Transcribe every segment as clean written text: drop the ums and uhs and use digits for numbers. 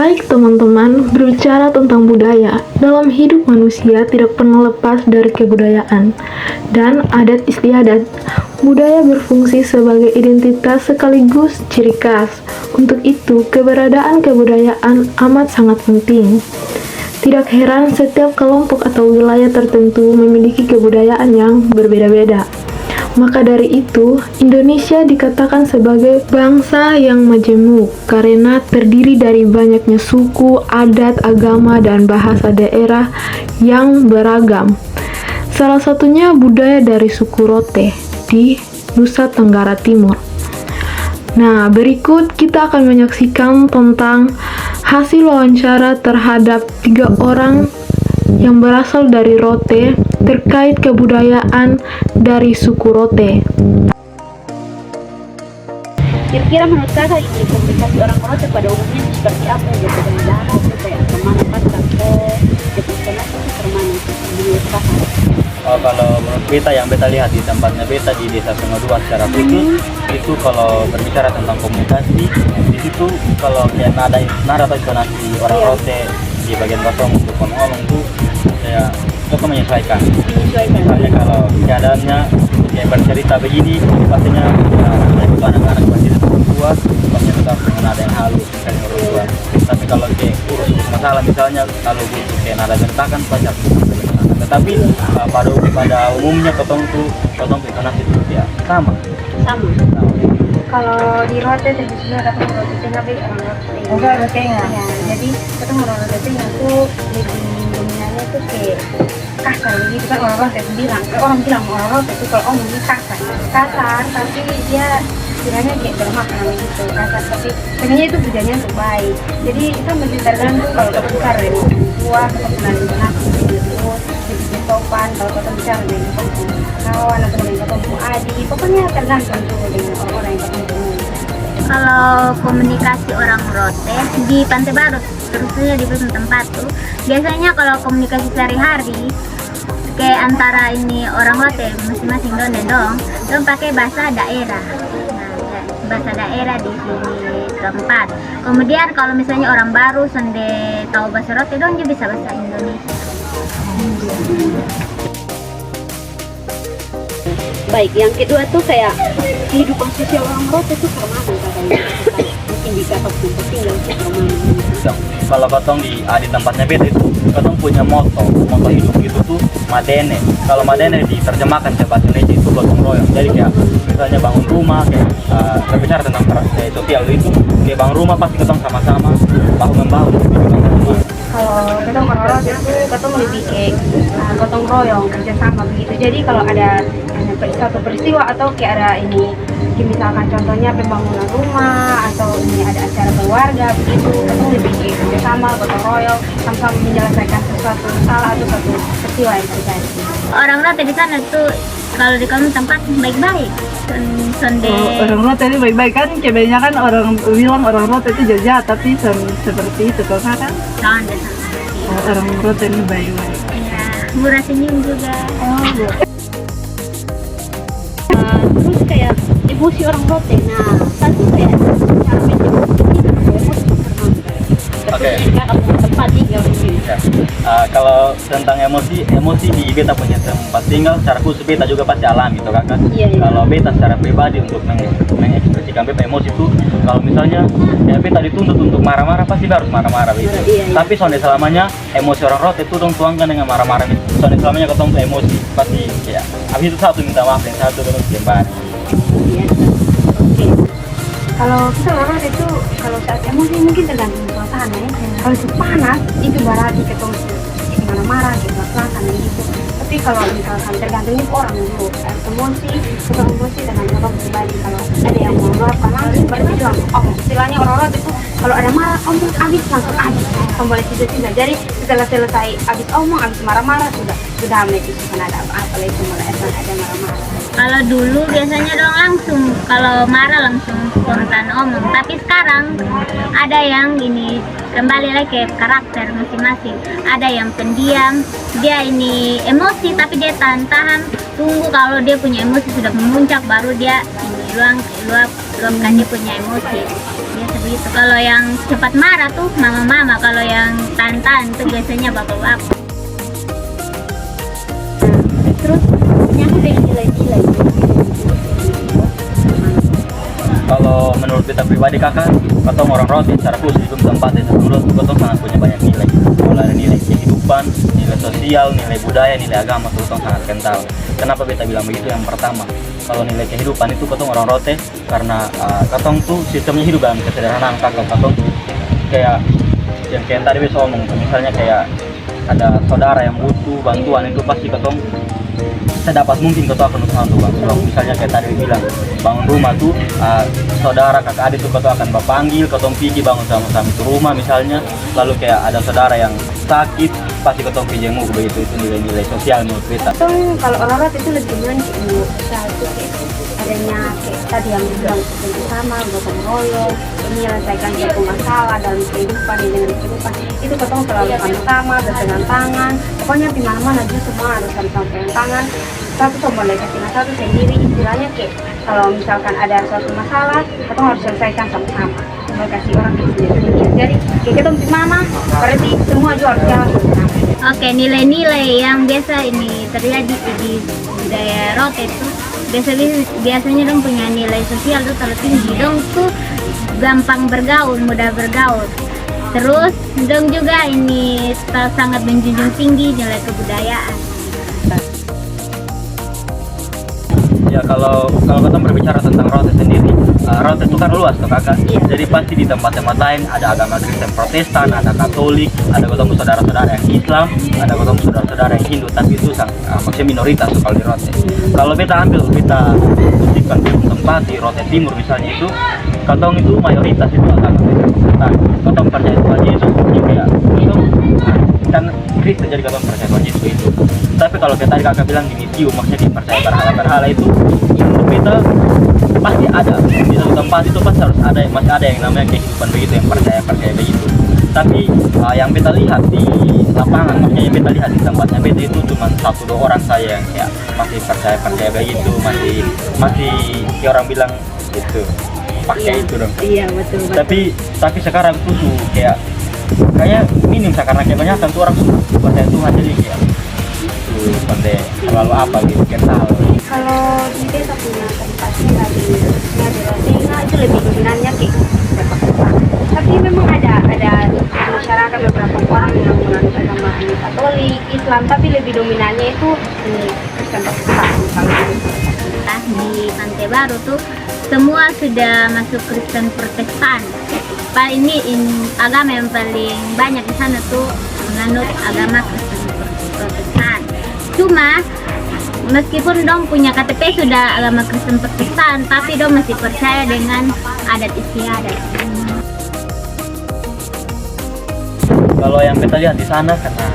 Baik teman-teman, berbicara tentang budaya, dalam hidup manusia tidak pernah lepas dari kebudayaan dan adat istiadat. Budaya berfungsi sebagai identitas sekaligus ciri khas. Untuk itu, keberadaan kebudayaan amat sangat penting. Tidak heran setiap kelompok atau wilayah tertentu memiliki kebudayaan yang berbeda-beda. Maka dari itu, Indonesia dikatakan sebagai bangsa yang majemuk karena terdiri dari banyaknya suku, adat, agama, dan bahasa daerah yang beragam. Salah satunya budaya dari suku Rote di Nusa Tenggara Timur. Nah, berikut kita akan menyaksikan tentang hasil wawancara terhadap 3 orang yang berasal dari Rote terkait kebudayaan dari suku Rote. Kira-kira menurut kakak ini komunikasi orang Rote pada umumnya seperti apa ya? Dengan dalam supaya kemana atau depan kemana menurut kakak? Kalau menurut beta yang beta lihat di tempatnya beta di Desa Sengodua secara khusus itu kalau berbicara tentang komunikasi di situ kalau kayak nada atau intonasi orang Rote di bagian kosong untuk ngomong tuh saya kita menyesuaikan. Misalnya kalau keadaannya kayak bercerita begini pastinya saya butuh anak-anak bercerita orang tua pastinya tetap dengan nada yang halus misalnya orang tua. Tapi kalau kayak urus masalah misalnya kalau butuh kayak nada gertakan pasti harus disampaikan. Tetapi pada umumnya potong intonasi itu ya sama. Kalau di Rote sebenarnya ada Rote Tengah orang Rote Tengah. Ya, jadi ketemu orang Rote Tengah tuh lebih dominannya tuh kayak kasar begitu kan orang Rote bilang orang Rote itu kalau omongnya kasar tapi dia kiranya kayak bermakna begitu kasar tapi sebenarnya itu budayanya untuk baik. Jadi itu mesti tergantung kalau kita bicara dengan tua kita kenal dengan gitu lebih sopan kalau kita bicara dengan kawan atau dengan kamu adik pokoknya tergantung juga dengan orang-orang yang ketemu. Kalau komunikasi orang Rote di Pantai Baru, terusnya di beberapa tempat tuh, biasanya kalau komunikasi sehari-hari kayak antara ini orang Rote masing-masing dong pakai bahasa daerah. Nah, bahasa daerah di sini tempat. Kemudian kalau misalnya orang baru sonde tahu bahasa Rote dong dia bisa bahasa Indonesia. Baik, yang kedua tuh kayak kehidupan sosial orang Rote itu kemana katanya? Mungkin di kakak pun tinggal sih kemana? Kalau kotong di tempatnya beda itu kotong punya moto hidup itu tuh madene. Kalau madene diterjemahkan ke bahasa Indonesia itu gotong royong. Jadi kayak misalnya bangun rumah kayak berbicara tentang sosial itu kayak bangun rumah pasti kotong sama-sama bahu membahu. Kalau ketemu orang Rote itu ketemu lebih kayak gotong royong kerjasama begitu. Jadi kalau ada satu peristiwa atau kayak ada ini misalkan contohnya pembangunan rumah atau ini ada acara keluarga begitu ketemu lebih kayak kerjasama gotong royong sama-sama menyelesaikan sesuatu salah atau satu peristiwa yang terjadi. Orang Rote di sana tuh kalau di kamu tempat baik-baik. Sonde. Orang Rote ini baik-baik kan, kebanyakan orang bilang orang Rote itu jahat tapi seperti itu kalau kan? Sonde. Orang Rote ini baik-baik. Ya, murah senyum juga. Terus kayak emosi orang Rote. Nah, satu kayak cara emosi Oke. tempat tinggal begini. Ya. Kalau tentang emosi di beta punya tempat tinggal secara khusus beta juga pasti alami gitu kakak. Iya. Kalau beta secara pribadi untuk mengekspresikan beta emosi itu kalau misalnya ya beta dituntut untuk marah-marah pasti harus marah-marah gitu. Iya. Tapi soalnya selamanya emosi orang Rote itu dong tuangkan dengan marah-marah itu. Soalnya selamanya ketemu emosi pasti ya. Habis itu satu minta maaf yang satu terus kembali. Iya. Oke. Kalau kita orang itu kalau saat emosi mungkin tergantung suasana ya. Kalau itu panas itu berarti ketemu marah-marah gitu suasana gitu. Tapi kalau misalkan tergantung orang dulu emosi dengan orang pribadi kalau ada yang mau meluapkan langsung berarti itu istilahnya orang itu kalau ada marah omong habis langsung habis kembali tidak jadi setelah selesai habis omong habis marah-marah sudah itu bukan ada apa-apa lagi mulai ada marah-marah. Kalau dulu biasanya dong langsung kalau marah langsung spontan omong, tapi sekarang ada yang ini kembali lagi ke karakter masing-masing. Ada yang pendiam, dia ini emosi tapi dia tahan tunggu kalau dia punya emosi sudah memuncak baru dia ini luap meluapkan dia punya emosi. Biasa begitu. Kalau yang cepat marah tuh mama-mama, kalau yang tahan-tahan tuh biasanya bapak-bapak. Terus nyambung dengan nilai-nilai. Kalau menurut kita pribadi kakak, ketong orang rote secara khusus di tempat itu menurut ketong sangat punya banyak nilai. Mulai dari nilai kehidupan, nilai sosial, nilai budaya, nilai agama, itu ketong sangat kental. Kenapa beta bilang begitu? Yang pertama, kalau nilai kehidupan itu ketong orang rote karena ketong tuh sistemnya hidup dalam kesederhanaan kakak. Ketong kayak yang tadi beta omong, misalnya kayak ada saudara yang butuh bantuan itu pasti ketong sedapat mungkin ketong akan usaha untuk bantu. Misalnya kayak tadi bilang bangun rumah tuh saudara kakak adik tuh ketong akan panggil, ketong pergi bangun sama-sama itu rumah misalnya. Lalu kayak ada saudara yang sakit pasti ketong pergi jenguk, begitu. Itu nilai-nilai sosial menurut kita. Kalau orang rote itu lebih menunjukkan sosial itu adanya kayak tadi yang bilang bersama, gotong royong, menyelesaikan suatu masalah dalam kehidupan dengan kehidupan itu ketong selalu sama-sama berpegang tangan. Pokoknya di mana-mana juga semua harus sama-sama pegang tangan. Satu sama kasih satu sendiri, istilahnya kayak kalau misalkan ada suatu masalah ketong harus selesaikan sama-sama. Mau kasih orang ke sendiri. Jadi kayak ketong di mana berarti semua juga harus jalan sama-sama. Oke, nilai-nilai yang biasa ini terjadi di budaya rote itu biasanya dong punya nilai sosial tuh terlalu tinggi. Dong tuh gampang bergaul, mudah bergaul. Terus dong juga ini sangat menjunjung tinggi nilai kebudayaan. Ya kalau kita berbicara tentang rote sendiri, rote itu kan luas tuh kakak. Jadi pasti di tempat-tempat lain ada agama Kristen Protestan, ada Katolik, ada ketemu saudara-saudara yang Islam, ada ketemu saudara-saudara yang Hindu, tapi itu maksudnya minoritas tuh kalau di rote. Kalau kita khususkan di tempat di rote timur misalnya itu, katong itu mayoritas itu agama Kristen. Katong percaya Tuhan Yesus, ya katong kan Kristen jadi katong percaya Tuhan Yesus itu. Tapi kalau kita tadi kakak bilang di misiu, maksudnya dipercaya berhala-berhala itu, untuk kita pasti ada di satu tempat itu pasti harus ada, masih ada yang namanya kehidupan begitu, yang percaya begitu. Tapi yang kita lihat di lapangan, maksudnya yang kita lihat di tempatnya beta itu cuma 1-2 orang saya yang kayak masih percaya begitu, masih kayak orang bilang itu pakai itu dong. Iya betul. Tapi sekarang tuh kayaknya minim karena kebanyakan tuh orang percaya Tuhan, jadi kayak pandai terlalu apa gitu kental. Kalau di desa punya tempatnya di Rotenga itu lebih dominannya kayak sepak bola. Tapi memang ada masyarakat beberapa orang yang menganut agama Katolik, Islam, tapi lebih dominannya itu ini Kristen Protestan. Di Pantai Baru tuh semua sudah masuk Kristen Protestan. Ini agama yang paling banyak di sana tuh menganut agama Kristen Protestan. Cuma meskipun dong punya KTP sudah agama Kristen Protestan, tapi dong masih percaya dengan adat istiadat. Kalau yang kita lihat di sana, karena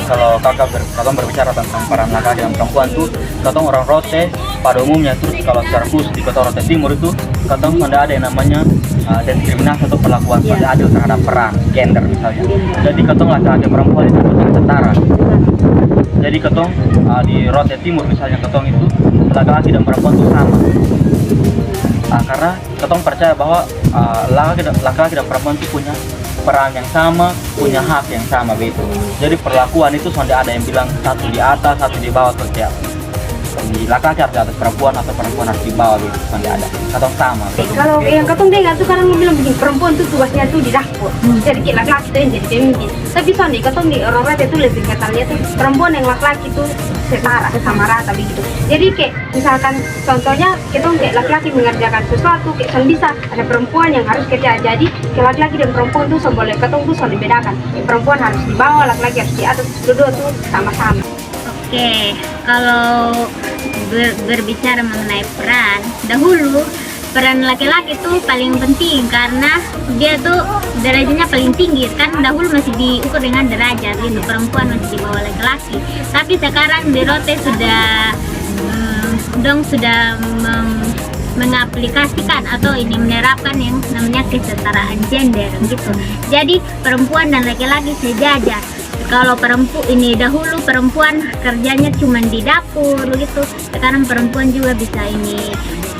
kalau kakak berbicara tentang peran laki-laki dan perempuan tuh, katong orang rote pada umumnya terus kalau secara khusus di kota Rote Timur itu katong tidak ada yang namanya diskriminasi atau perlakuan tidak adil terhadap peran gender misalnya. Jadi katong laki-laki perempuan itu setara. Jadi ketong di Rote Timur misalnya ketong itu laki-laki dan perempuan itu sama. Karena ketong percaya bahwa laki-laki dan perempuan itu punya peran yang sama, punya hak yang sama begitu. Jadi perlakuan itu sudah ada yang bilang satu di atas, satu di bawah, atau tiap di laki-laki harus di atas perempuan atau perempuan harus di bawah gitu, sudah ada. Katong sama. Kalau yang katong dengar tuh kadang bilang begini, perempuan tuh tugasnya tuh di dapur, jadi kayak laki-laki tuh yang jadi pemimpin. Tapi soalnya katong di orang Rote itu lebih katanya tuh perempuan yang laki-laki tuh setara, sama rata begitu. Jadi kayak misalkan contohnya kita kayak laki-laki mengerjakan sesuatu, kayak bisa ada perempuan yang harus kerja. Jadi kayak laki-laki dan perempuan tuh boleh katong tuh dibedakan. Perempuan harus di bawah, laki-laki harus di atas, dua-dua tuh sama-sama. Oke, kalau berbicara mengenai peran, dahulu peran laki-laki itu paling penting karena dia tuh derajatnya paling tinggi kan. Dahulu masih diukur dengan derajat gitu, perempuan masih di bawah laki-laki. Tapi sekarang di Rote sudah mengaplikasikan atau ini menerapkan yang namanya kesetaraan gender gitu. Jadi perempuan dan laki-laki sejajar. Kalau dahulu perempuan kerjanya cuma di dapur gitu, sekarang perempuan juga bisa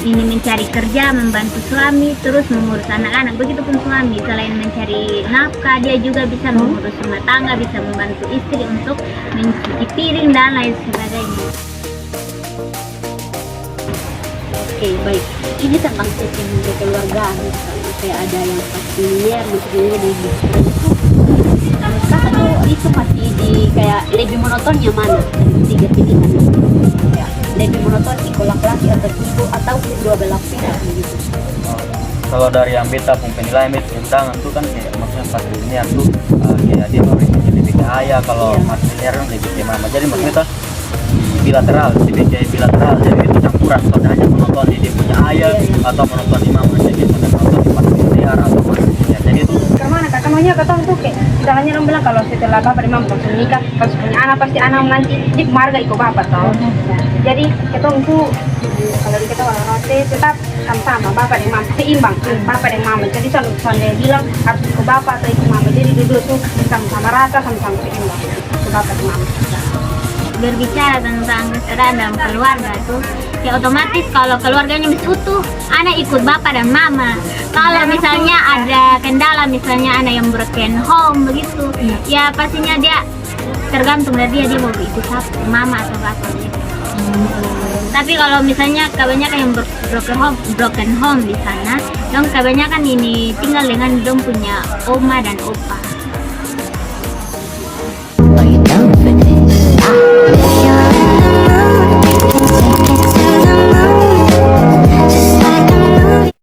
ini mencari kerja, membantu suami, terus mengurus anak-anak. Begitupun suami, selain mencari nafkah, dia juga bisa mengurus rumah tangga, bisa membantu istri untuk mencuci piring dan lain sebagainya. Oke, baik. Ini tentang sistem kekeluargaan, misalnya kayak ada yang familiar, misalnya di menurut kakak tuh itu masih di kayak lebih monotonnya mana dari tiga pilihan itu? Ya, lebih monoton iko laki-laki atau ibu atau kedua belah pihak begitu. Kalau dari yang beta pun penilaian beta undangan tuh kan kayak maksudnya patrilinear tuh kayak dia lebih ke ayah, kalau matrilinear kan lebih ke mama. Jadi maksudnya tuh bilateral, CBC bilateral, jadi itu campuran, kalau hanya menonton di dia punya ayah atau menonton di mama, jadi misalnya menonton di patrilinear atau matrilinear. Jadi itu Kemana kak? Namanya kata tuh kayak misalnya orang bilang kalau setelah bapak dan mama langsung nikah, pas punya anak pasti anak nanti di marga ikut bapak tau. Jadi ketong tuh kalau kita orang rote tetap sama-sama bapak dan mama seimbang, bapak dan mama. Jadi selalu dia bilang harus ikut bapak atau ikut mama. Jadi dulu tuh sama-sama rata, sama-sama seimbang ikut bapak dan mama. Berbicara tentang kesadaran dalam keluarga tuh ya otomatis kalau keluarganya bisa utuh, anak ikut bapak dan mama. Kalau misalnya ada kendala, misalnya anak yang broken home begitu, ya pastinya dia tergantung dari dia mau ikut mama atau bapak gitu. Tapi kalau misalnya kebanyakan yang broken home di sana, dong kebanyakan ini tinggal dengan dong punya oma dan opa. Lay down for this.